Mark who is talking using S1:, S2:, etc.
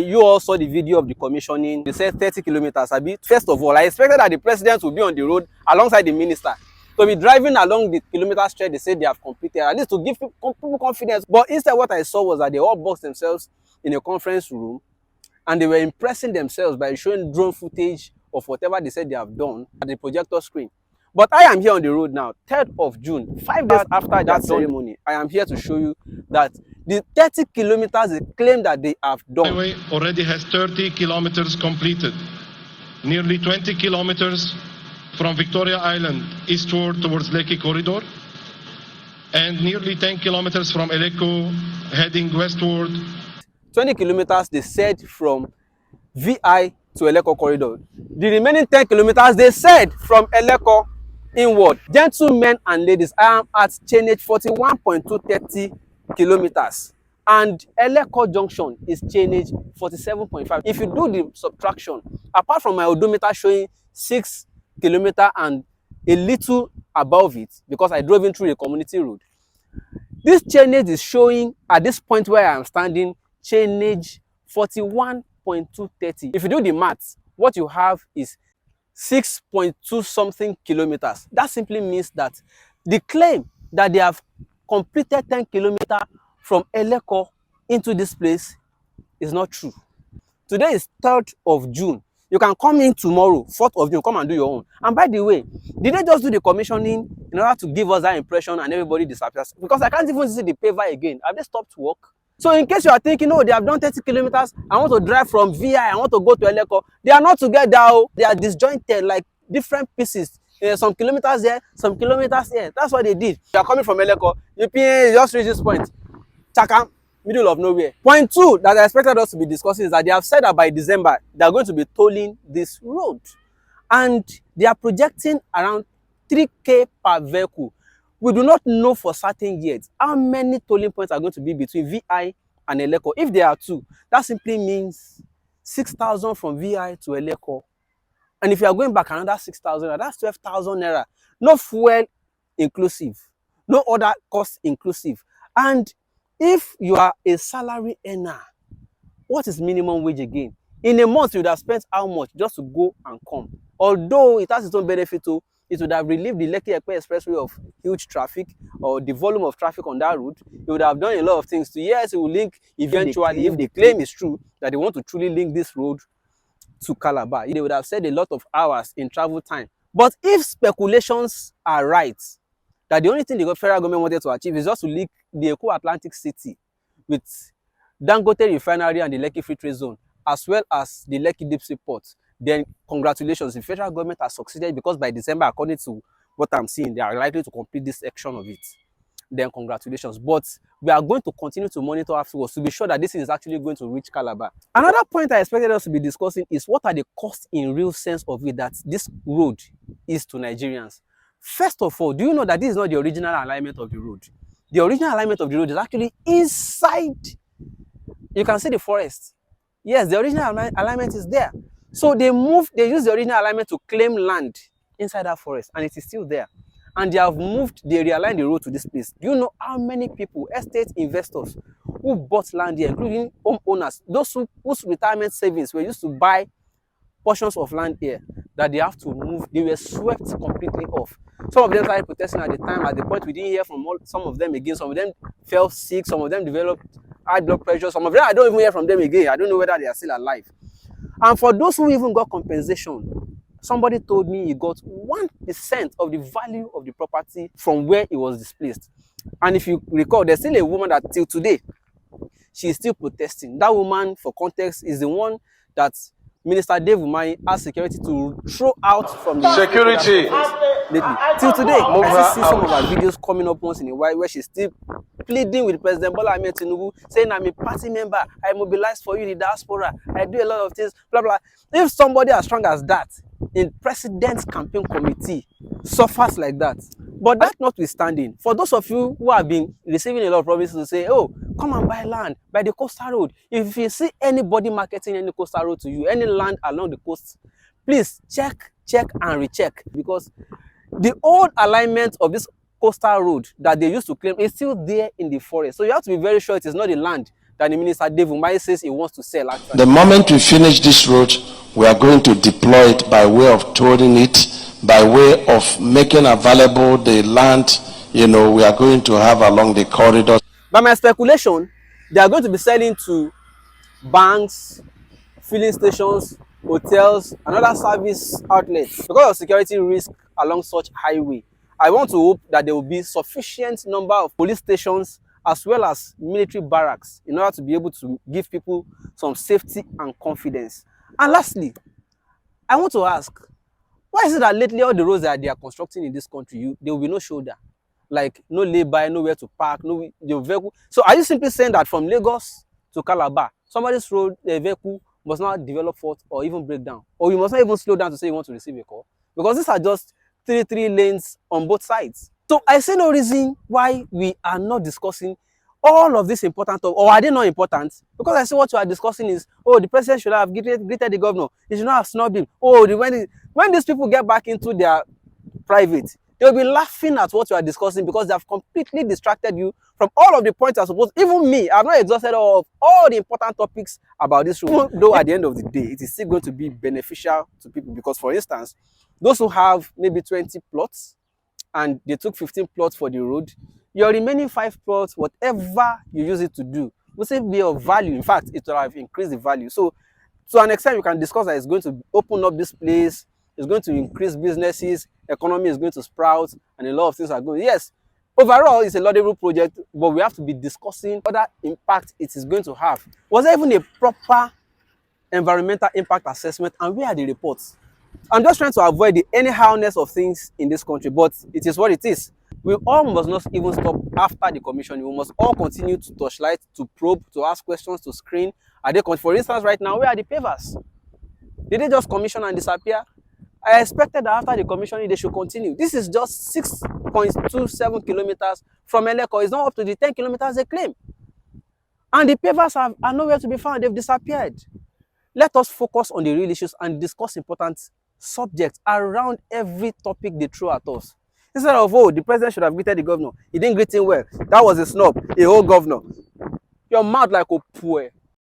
S1: You all saw the video of the commissioning. They said 30 kilometers. First of all, I expected that the president would be on the road alongside the minister. To be driving along the kilometer stretch, they said they have completed, at least to give people confidence. But instead, what I saw was that they all boxed themselves in a conference room and they were impressing themselves by showing drone footage of whatever they said they have done at the projector screen. But I am here on the road now, 3rd of June, 5 days after that ceremony. I am here to show you that the 30 kilometers they claim that they have done.
S2: The highway already has 30 kilometers completed, nearly 20 kilometers from Victoria Island eastward towards Lekki Corridor, and nearly 10 kilometers from Eleko heading westward.
S1: 20 kilometers they said from VI to Eleko Corridor. The remaining 10 kilometers they said from Eleko inward. Gentlemen and ladies, I am at chainage 41.230 kilometers and Eleko junction is chainage 47.5. If you do the subtraction, apart from my odometer showing 6 kilometers and a little above it, because I drove in through a community road, this chainage is showing at this point where I am standing chainage 41.230. If you do the math, what you have is 6.2 something kilometers. That simply means that the claim that they have completed 10 kilometers from Eleko into this place is not true. Today is 3rd of June. You can come in tomorrow, 4th of June, come and do your own. And by the way, did they just do the commissioning in order to give us that impression and everybody disappears? Because I can't even see the paver again. Have they stopped work? So in case you are thinking, oh, they have done 30 kilometers, I want to drive from VI, I want to go to Eleko. They are not together. They are disjointed like different pieces. Some kilometers there, some kilometers here. That's what they did. You are coming from Eleko, you just reach this point. Chakam, middle of nowhere. Point 2 that I expected us to be discussing is that they have said that by December, they are going to be tolling this road. And they are projecting around 3K per vehicle. We do not know for certain yet how many tolling points are going to be between VI and Eleko. If there are 2, that simply means 6,000 from VI to Eleko. And if you are going back another 6,000, that's 12,000 naira. No fuel inclusive, no other cost inclusive. And if you are a salary earner, what is minimum wage again? In a month, you would have spent how much just to go and come? Although it has its own benefit too, it would have relieved the Lekki-Epe Expressway of huge traffic or the volume of traffic on that route. It would have done a lot of things to, yes, it will link eventually, if the claim is true, that they want to truly link this road to Calabar. They would have saved a lot of hours in travel time. But if speculations are right, that the only thing the federal government wanted to achieve is just to link the Eko Atlantic City with Dangote Refinery and the Lekki Free Trade Zone, as well as the Lekki Deep Sea Port, then congratulations, the federal government has succeeded, because by December, according to what I'm seeing, they are likely to complete this section of it. Then congratulations. But we are going to continue to monitor afterwards to be sure that this is actually going to reach Calabar. Another point I expected us to be discussing is what are the costs in real sense of it that this road is to Nigerians. First of all, do you know that this is not the original alignment of the road? The original alignment of the road is actually inside. You can see the forest. Yes, the original alignment is there. So they use the original alignment to claim land inside that forest, and it is still there. And they realigned the road to this place. Do you know how many people, estate investors, who bought land here, including homeowners, those whose retirement savings were used to buy portions of land here, that they have to move? They were swept completely off. Some of them started protesting at the time. At the point, we didn't hear from some of them again. Some of them fell sick. Some of them developed high blood pressure. Some of them, I don't even hear from them again. I don't know whether they are still alive. And for those who even got compensation, somebody told me he got 1% of the value of the property from where it was displaced. And if you recall, there's still a woman that till today, she is still protesting. That woman, for context, is the one that Minister Dave Umahi asked security to throw out from the security lately. Till today, I still see some of her videos coming up once in a while where she's still pleading with President Bola Ahmed Tinubu, saying, I'm a party member, I mobilized for you in the diaspora, I do a lot of things, blah, blah. If somebody as strong as that in President's campaign committee suffers like that, but that notwithstanding, for those of you who have been receiving a lot of promises to say, oh, come and buy land by the coastal road. If you see anybody marketing any coastal road to you, any land along the coast, please check and recheck, because the old alignment of this coastal road that they used to claim is still there in the forest. So you have to be very sure it is not the land that the Minister Dave Umahi says he wants to sell actually.
S3: The moment we finish this road, we are going to deploy it by way of tolling it, by way of making available the land, we are going to have along the corridor.
S1: By my speculation, they are going to be selling to banks, filling stations, hotels, and other service outlets. Because of security risk along such highway, I want to hope that there will be sufficient number of police stations as well as military barracks in order to be able to give people some safety and confidence. And lastly, I want to ask, why is it that lately all the roads that they are constructing in this country, there will be no shoulder? Like no lay-by, nowhere to park, no the vehicle. So are you simply saying that from Lagos to Calabar, somebody's road vehicle must not develop fault or even break down? Or you must not even slow down to say you want to receive a call? Because these are just three lanes on both sides. So I see no reason why we are not discussing all of this important, or are they not important? Because I see what you are discussing is, oh, the president should have greeted the governor. He should not have snubbed him. Oh, when these people get back into their private, they'll be laughing at what you are discussing because they have completely distracted you from all of the points I suppose. Even me, I've not exhausted all the important topics about this room. Even though at the end of the day, it is still going to be beneficial to people because, for instance, those who have maybe 20 plots and they took 15 plots for the road, your remaining 5 plots, whatever you use it to do, will still be of value. In fact, it will have increased the value. So to an extent, you can discuss that it's going to open up this place, it's going to increase businesses, economy is going to sprout, and a lot of things are going. Yes, overall, it's a laudable project, but we have to be discussing other impact it is going to have. Was there even a proper environmental impact assessment, and where are the reports? I'm just trying to avoid the anyhowness of things in this country, but it is what it is. We all must not even stop after the commission. We must all continue to torchlight, to probe, to ask questions, to screen. Are they, for instance, right now, where are the pavers? Did they just commission and disappear? I expected that after the commissioning, they should continue. This is just 6.27 kilometers from Eleko. It's not up to the 10 kilometers they claim. And the pavers are nowhere to be found. They've disappeared. Let us focus on the real issues and discuss important subjects around every topic they throw at us. Instead of, oh, the president should have greeted the governor. He didn't greet him well. That was a snub. A whole governor. Your mouth like a poor.